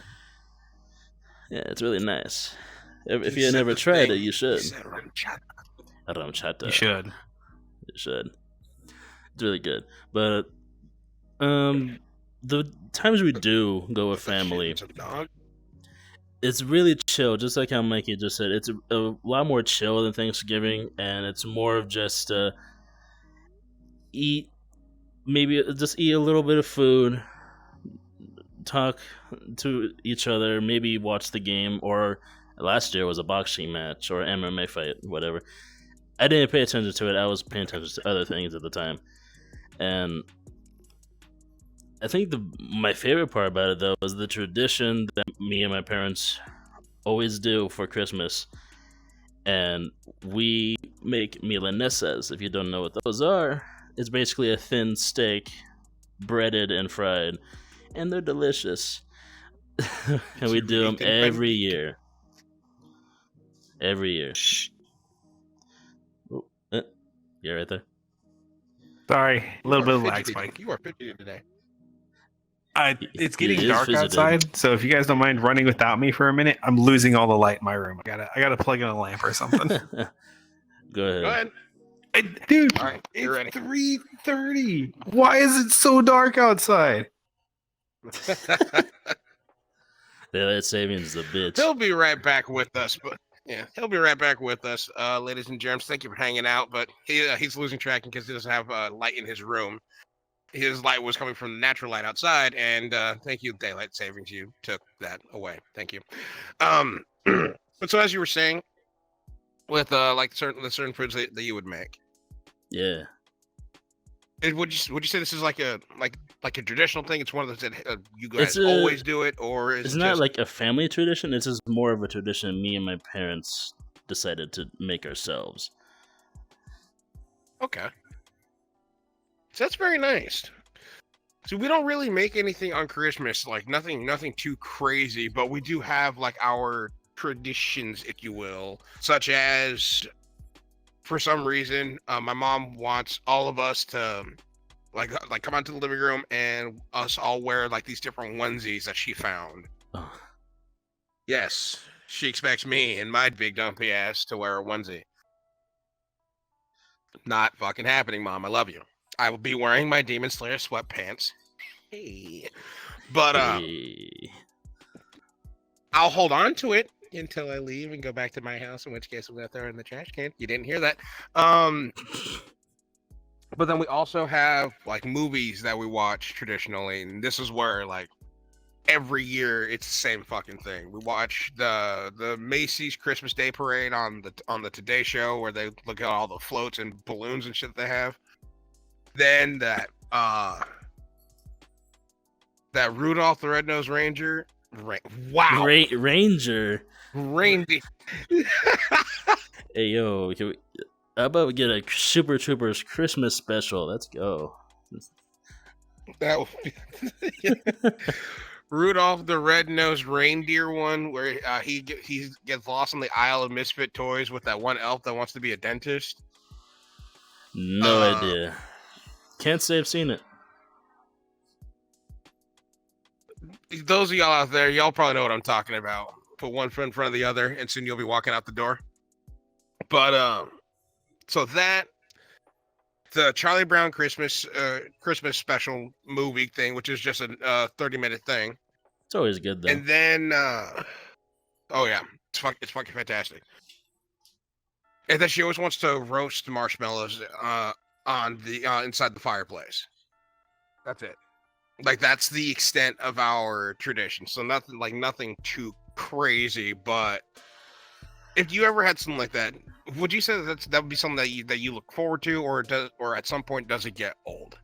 Yeah, it's really nice. If you never tried it, you should. VrChat. You should. You should. It's really good. But the times we do go with family, it's really chill. Just like how Mikey just said, it's a lot more chill than Thanksgiving, and it's more of just eat a little bit of food, talk to each other, maybe watch the game, or last year was a boxing match or MMA fight, whatever. I didn't pay attention to it. I was paying attention to other things at the time. And I think my favorite part about it, though, was the tradition that me and my parents always do for Christmas. And we make milanesas. If you don't know what those are, it's basically a thin steak, breaded and fried. And they're delicious. And we do them every year. Every year. You're right there. Sorry, a little bit of lag spike. You are fidgety today. It's getting dark outside, so if you guys don't mind running without me for a minute, I'm losing all the light in my room. I gotta plug in a lamp or something. Go ahead. Dude, all right, you're ready. 3:30. Why is it so dark outside? Daylight savings is a bitch. He'll be right back with us, but yeah, he'll be right back with us, ladies and germs. Thank you for hanging out, but he's losing tracking because he doesn't have light in his room. His light was coming from the natural light outside, and thank you, daylight savings. You took that away. Thank you. But so as you were saying, with like certain foods that you would make. Yeah. Would you say this is like a traditional thing? It's one of those that you guys always do it, or is it's it not just like a family tradition? It's just more of a tradition me and my parents decided to make ourselves. Okay. So that's very nice. So we don't really make anything on Christmas, like nothing too crazy, but we do have like our traditions, if you will, such as, for some reason, my mom wants all of us to like come out to the living room and us all wear like these different onesies that she found. Oh. Yes, she expects me and my big dumpy ass to wear a onesie. Not fucking happening, Mom. I love you. I will be wearing my Demon Slayer sweatpants. Hey. But I'll hold on to it until I leave and go back to my house, in which case I'm gonna throw it in the trash can. You didn't hear that. But then we also have like movies that we watch traditionally, and this is where like every year it's the same fucking thing. We watch the Macy's Christmas Day Parade on the Today Show, where they look at all the floats and balloons and shit they have. Then that Rudolph the Red-Nosed Ranger. Wow, Ranger. Reindeer. Hey yo, how about we get a Super Troopers Christmas special? Let's go. That would be Rudolph the Red-Nosed Reindeer one, where he gets lost on the Isle of Misfit Toys with that one elf that wants to be a dentist. No idea. Can't say I've seen it. Those of y'all out there, y'all probably know what I'm talking about. Put one foot in front of the other, and soon you'll be walking out the door. But so that the Charlie Brown Christmas special movie thing, which is just a 30-minute thing. It's always good though. And then oh yeah, it's fucking fantastic. And then she always wants to roast marshmallows on the inside the fireplace. That's it. Like that's the extent of our tradition. So nothing too crazy, but if you ever had something like that, would you say that would be something that you look forward to, or at some point does it get old?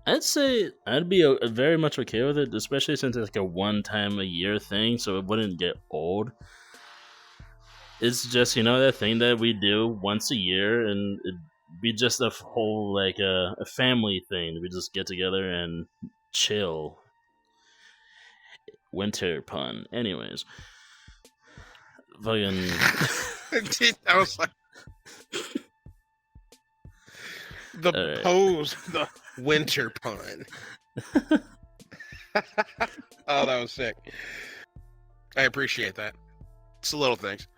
I'd say I'd be very much okay with it, especially since it's like a one-time-a-year thing, so it wouldn't get old. It's just, that thing that we do once a year, and it'd be just a whole, like, a family thing. We just get together and chill. Winter pun. Anyways. Fucking... I was like... Pose, the winter pun. Oh, that was sick. I appreciate that. It's the little things.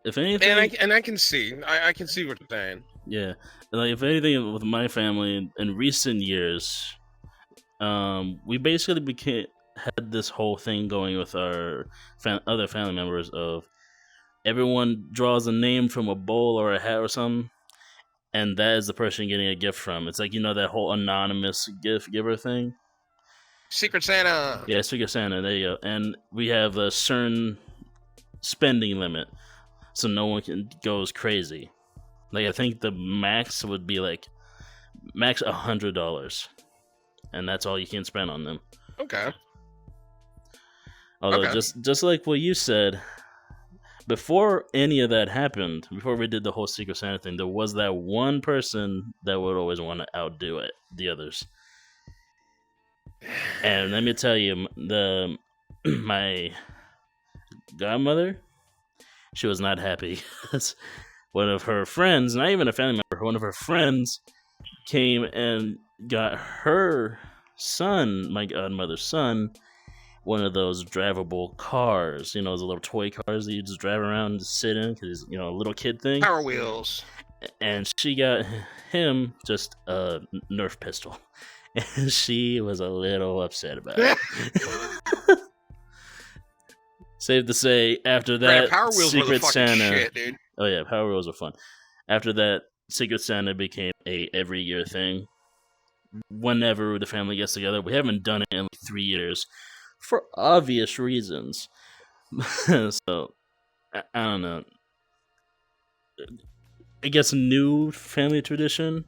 If anything, and I can see, I can see what you're saying. Yeah, like if anything, with my family in recent years, we basically had this whole thing going with our other family members of everyone draws a name from a bowl or a hat or something. And that is the person getting a gift from. It's like, that whole anonymous gift giver thing. Secret Santa. Yeah, Secret Santa. There you go. And we have a certain spending limit, so no one goes crazy. Like, I think the max would be like max $100, and that's all you can spend on them. Okay. Although, just like what you said. Before any of that happened, before we did the whole Secret Santa thing, there was that one person that would always want to outdo the others. And let me tell you, my godmother, she was not happy. One of her friends, not even a family member, one of her friends came and got her son, my godmother's son, one of those drivable cars, those little toy cars that you just drive around and sit in because, a little kid thing. Power Wheels. And she got him just a Nerf pistol. And she was a little upset about it. Safe to say, after that, Power Wheels Secret were the fucking Santa. Shit, dude. Oh yeah, Power Wheels were fun. After that, Secret Santa became a every year thing. Whenever the family gets together, we haven't done it in like 3 years. For obvious reasons. So, I don't know. I guess new family tradition,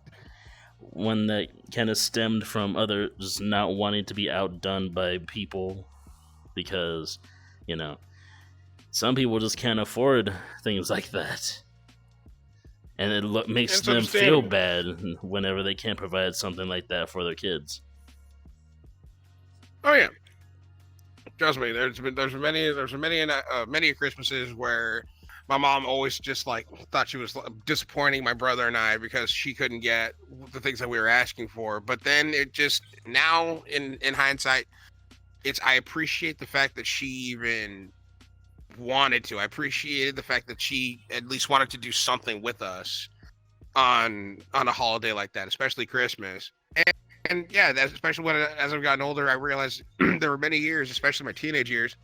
one that kind of stemmed from others not wanting to be outdone by people because, some people just can't afford things like that. And it makes them feel bad whenever they can't provide something like that for their kids. Oh, yeah. Trust me, there's many Christmases where my mom always just like thought she was disappointing my brother and I because she couldn't get the things that we were asking for. But then it just now in hindsight, I appreciate the fact that she even wanted to. I appreciated the fact that she at least wanted to do something with us on a holiday like that, especially Christmas. And yeah, that's especially as I've gotten older, I realized there were many years, especially my teenage years,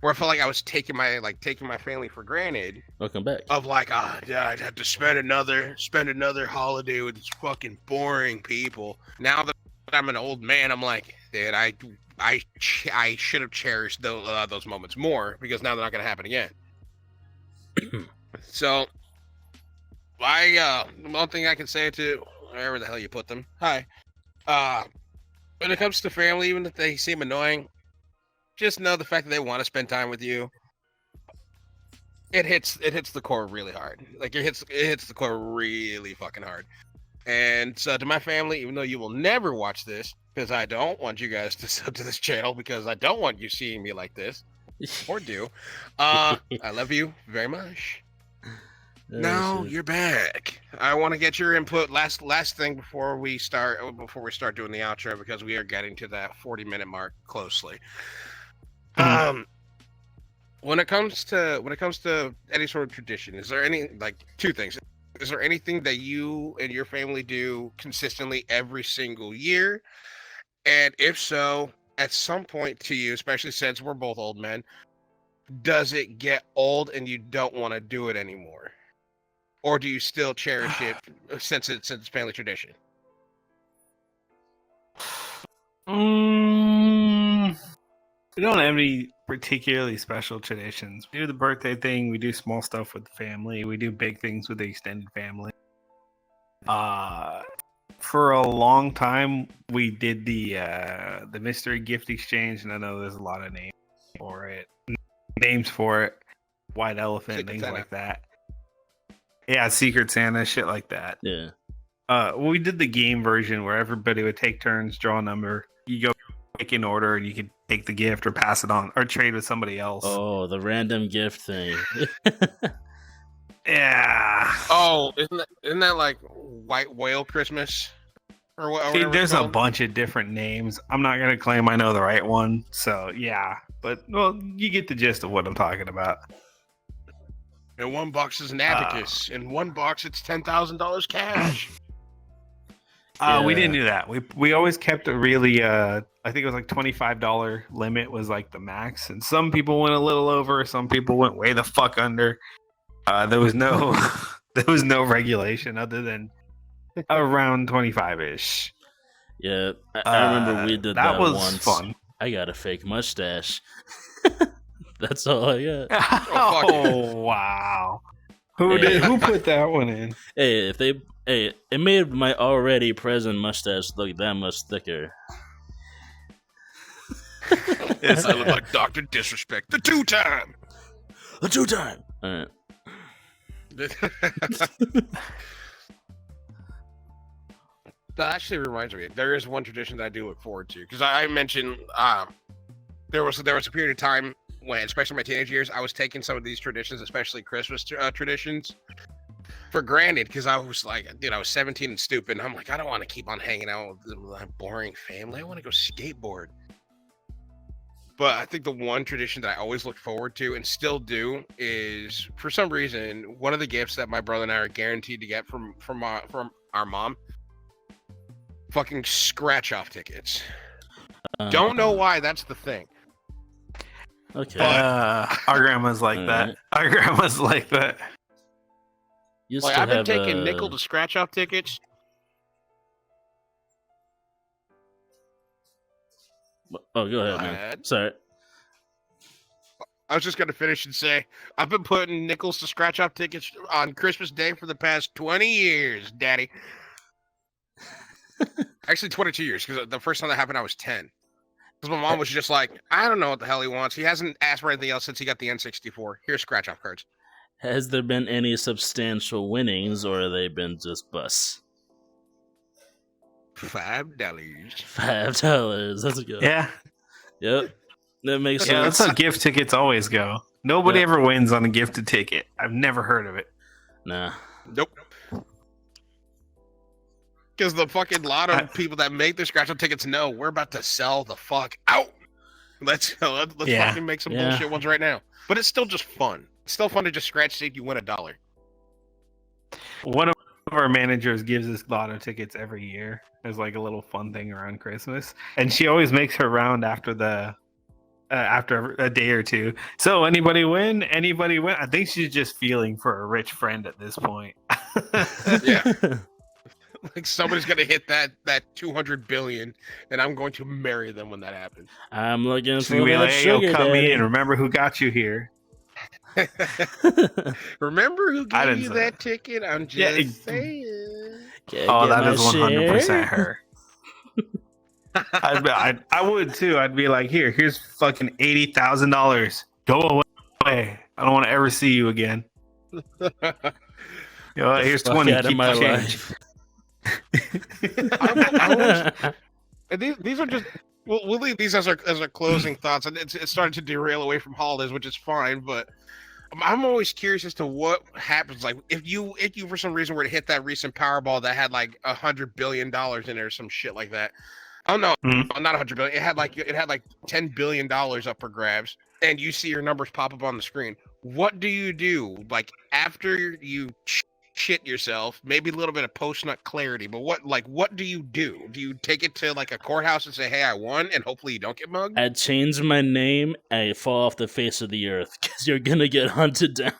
where I felt like I was taking my family for granted. Welcome back. Of like, yeah, I'd have to spend another holiday with these fucking boring people. Now that I'm an old man, I'm like, dude, I should have cherished those moments more, because now they're not gonna happen again. So, one thing I can say to wherever the hell you put them, hi. When it comes to family, even if they seem annoying, just know the fact that they want to spend time with you. It hits the core really hard. Like it hits the core really fucking hard. And so to my family, even though you will never watch this, because I don't want you guys to sub to this channel, because I don't want you seeing me like this, or do. I love you very much. Now you're back. I want to get your input. Last thing before we start doing the outro, because we are getting to that 40-minute mark closely. When it comes to any sort of tradition, is there any, like, two things? Is there anything that you and your family do consistently every single year? And if so, at some point to you, especially since we're both old men, does it get old and you don't want to do it anymore? Or do you still cherish it since it's family tradition? We don't have any particularly special traditions. We do the birthday thing. We do small stuff with the family. We do big things with the extended family. For a long time, we did the mystery gift exchange, and I know there's a lot of names for it. White elephant, things like that. Yeah, Secret Santa, shit like that. Yeah. We did the game version where everybody would take turns, draw a number. You go pick in order, and you could take the gift or pass it on or trade with somebody else. Oh, the random gift thing. Yeah. Oh, isn't that like White Whale Christmas? Or what? See, there's a bunch of different names. I'm not gonna claim I know the right one. So yeah, but well, you get the gist of what I'm talking about. In one box is an abacus. In one box, it's $10,000 cash. We didn't do that. We always kept a really I think it was like $25 limit was like the max, and some people went a little over, some people went way the fuck under. There was no regulation other than around 25-ish. Yeah, I remember we did that was once. Fun. I got a fake mustache. That's all I got. Oh wow! Who put that one in? Hey, it made my already present mustache look that much thicker. It's I look like Dr. Disrespect, the two-time. All right. That actually reminds me. There is one tradition that I do look forward to, because I mentioned there was a period of time when, especially my teenage years, I was taking some of these traditions, especially Christmas traditions, for granted, because I was like, dude, I was 17 and stupid. And I'm like, I don't want to keep on hanging out with my boring family. I want to go skateboard. But I think the one tradition that I always look forward to and still do is, for some reason, one of the gifts that my brother and I are guaranteed to get from our mom, fucking scratch-off tickets. Don't know why that's the thing. Okay. Our grandma's like that. Right. Our grandma's like that. Like, I've been taking nickel to scratch-off tickets. Oh, go ahead, man. Sorry. I was just going to finish and say, I've been putting nickels to scratch-off tickets on Christmas Day for the past 20 years, Daddy. Actually, 22 years, because the first time that happened, I was 10. Because my mom was just like, I don't know what the hell he wants. He hasn't asked for anything else since he got the N64. Here's scratch-off cards. Has there been any substantial winnings, or have they been just busts? $5. $5. Let's go. Yeah. Yep. That makes sense. Yeah, that's how gift tickets always go. Nobody ever wins on a gifted ticket. I've never heard of it. Nah. Nope. Because the fucking lot of people that make the scratch-off tickets know we're about to sell the fuck out. Let's fucking make some bullshit ones right now. But it's still just fun. It's still fun to just scratch see if you win $1. One of our managers gives us lotto tickets every year as like a little fun thing around Christmas, and she always makes her round after after a day or two. So anybody win? Anybody win? I think she's just feeling for a rich friend at this point. Yeah. Like somebody's gonna hit that 200 billion, and I'm going to marry them when that happens. I'm looking So for that like, sugar come daddy. in and remember who got you here. Remember who gave you that ticket? I'm just saying. That is 100% her. I would too. I'd be like, here's fucking $80,000. Go away. I don't want to ever see you again. Here's 20. Keep my change. And these are just we'll leave these as our closing thoughts, and it's starting to derail away from holidays, which is fine. But I'm always curious as to what happens. Like if you for some reason were to hit that recent Powerball that had like $100 billion in there or some shit like that. Oh no, not 100 billion. It had like $10 billion up for grabs, and you see your numbers pop up on the screen. What do you do? Like after you shit yourself, maybe a little bit of post-nut clarity, but what do you do? Do you take it to like a courthouse and say, hey, I won, and hopefully you don't get mugged? I'd change my name and fall off the face of the earth because you're gonna get hunted down.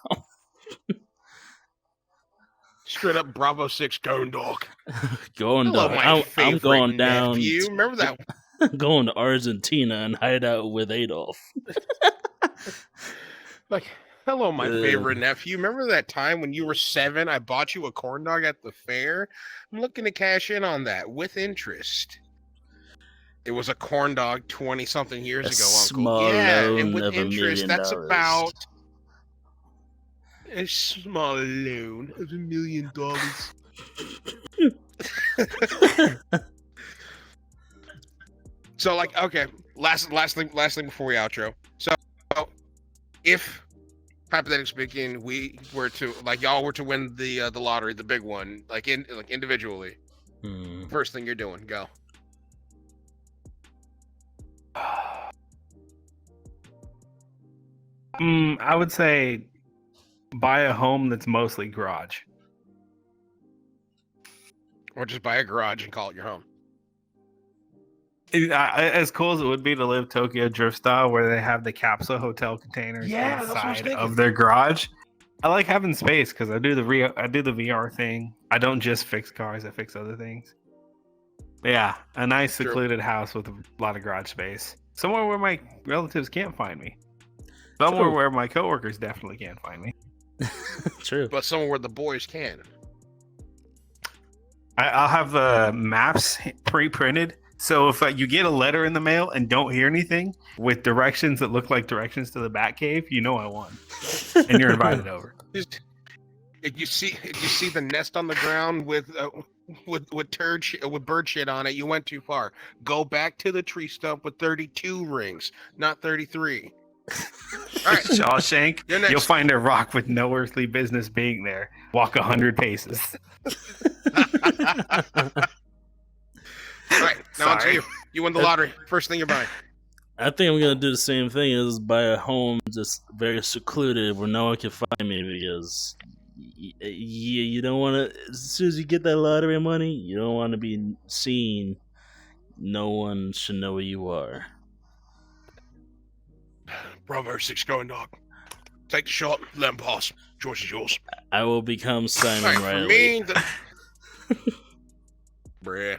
Straight up Bravo 6 going dog. Going down. I'm going down. Nephew. Remember that? Going to Argentina and hide out with Adolf. Like, hello, my favorite nephew. Remember that time when you were 7? I bought you a corn dog at the fair. I'm looking to cash in on that with interest. It was a corn dog 20-something years ago, small Uncle. Yeah, loan and with of interest, $1 that's million. about a small loan of $1 million. So, like, okay, last thing before we outro. So, if hypothetically speaking, we were to y'all were to win the lottery, the big one, individually, first thing you're doing, go. I would say buy a home that's mostly garage. Or just buy a garage and call it your home. As cool as it would be to live Tokyo Drift style, where they have the capsule hotel containers inside of their garage, I like having space because I do the VR thing. I don't just fix cars; I fix other things. But yeah, a nice secluded house with a lot of garage space, somewhere where my relatives can't find me, somewhere where my coworkers definitely can't find me. True, but somewhere where the boys can. I'll have the maps pre-printed. So if you get a letter in the mail and don't hear anything with directions that look like directions to the Batcave, you know I won, and you're invited over. If you see the nest on the ground with bird shit on it, you went too far. Go back to the tree stump with 32 rings, not 33. All right, Shawshank. You'll find a rock with no earthly business being there. Walk 100 paces. All right, now on to you. You won the lottery. First thing you're buying. I think I'm gonna do the same thing: is buy a home just very secluded where no one can find me, because you don't want to. As soon as you get that lottery money, you don't want to be seen. No one should know where you are. Bravo 6 going dog. Take the shot. Let him pass. Choice is yours. I will become Simon For Riley. me, bruh.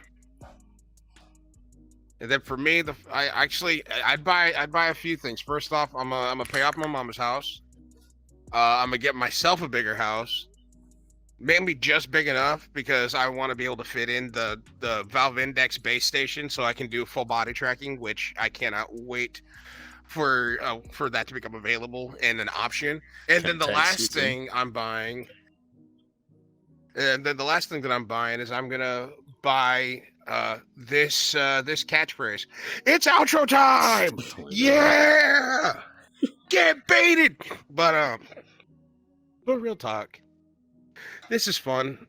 And then for me, I'd buy a few things. First off, I'm gonna pay off my mama's house. I'm gonna get myself a bigger house, maybe just big enough because I want to be able to fit in the Valve Index base station, so I can do full body tracking, which I cannot wait for that to become available and an option. And then the last thing I'm buying, is I'm gonna buy this catchphrase. It's outro time. Yeah, get baited. But real talk, this is fun.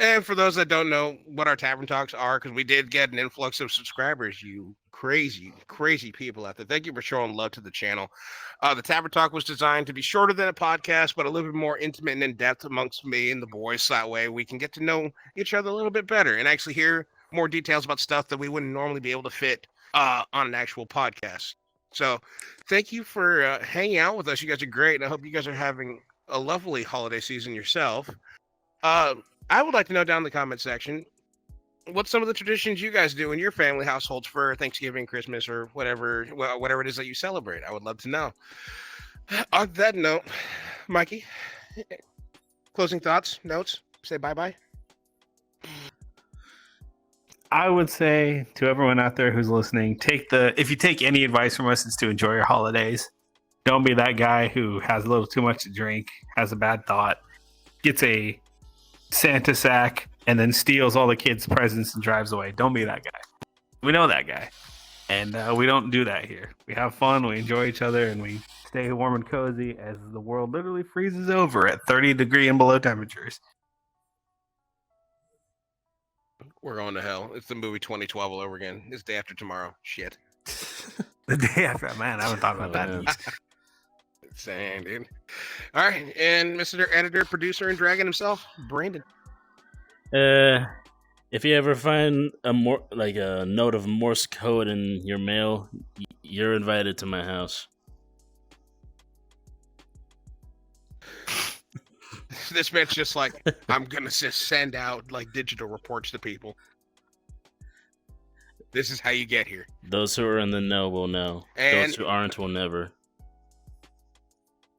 And for those that don't know what our Tavern Talks are, because we did get an influx of subscribers, you crazy, crazy people out there. Thank you for showing love to the channel. The Tavern Talk was designed to be shorter than a podcast, but a little bit more intimate and in-depth amongst me and the boys. So that way we can get to know each other a little bit better and actually hear more details about stuff that we wouldn't normally be able to fit on an actual podcast. So thank you for hanging out with us. You guys are great, and I hope you guys are having a lovely holiday season yourself. I would like to know down in the comment section what's some of the traditions you guys do in your family households for Thanksgiving, Christmas, or whatever it is that you celebrate. I would love to know. On that note, Mikey, closing thoughts, notes, say bye-bye. I would say to everyone out there who's listening, if you take any advice from us, it's to enjoy your holidays. Don't be that guy who has a little too much to drink, has a bad thought, gets a Santa sack, and then steals all the kids' presents and drives away. Don't be that guy. We know that guy. And we don't do that here. We have fun, we enjoy each other, and we stay warm and cozy as the world literally freezes over at 30-degree and below temperatures. We're going to hell. It's the movie 2012 all over again. It's day after tomorrow. Shit. The day after, man, I haven't thought about that. Insane, dude. All right, and Mr. Editor, Producer, and Dragon himself, Brandon. If you ever find a note of Morse code in your mail, you're invited to my house. This man's just like, I'm gonna just send out like digital reports to people. This is how you get here. Those who are in the know will know. And those who aren't will never.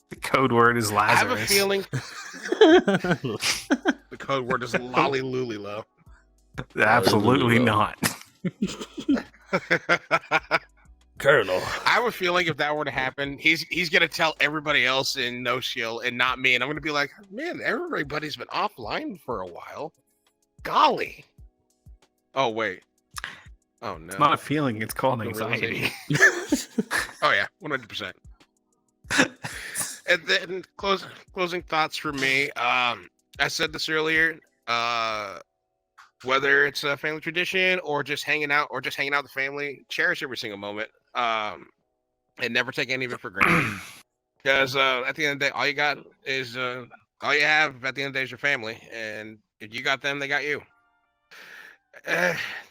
The code word is Lazarus. I have a feeling the code word is Lolly Lulilo. Absolutely not. Colonel. I have a feeling if that were to happen, he's gonna tell everybody else in NoSkill and not me, and I'm gonna be like, man, everybody's been offline for a while. Golly. Oh wait. Oh no. It's not a feeling, it's called anxiety. Oh yeah, 100%. And then closing thoughts for me. I said this earlier. Whether it's a family tradition or just hanging out with the family, cherish every single moment. And never take any of it for granted. Because at the end of the day, all you got is all you have at the end of the day is your family. And if you got them, they got you.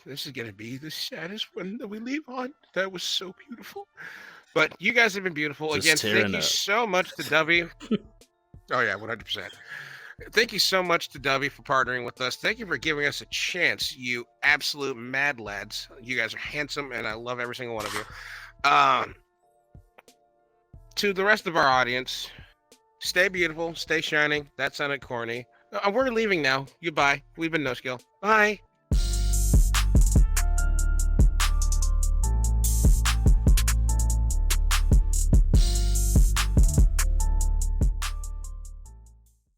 This is gonna be the saddest one that we leave on. That was so beautiful. But you guys have been beautiful. Just again. Thank you so much to Dovey. Oh yeah, 100%. Thank you so much to Dovey for partnering with us. Thank you for giving us a chance, you absolute mad lads. You guys are handsome, and I love every single one of you. To the rest of our audience, stay beautiful, stay shining. That sounded corny. We're leaving now. Goodbye. We've been NoSkill. Bye.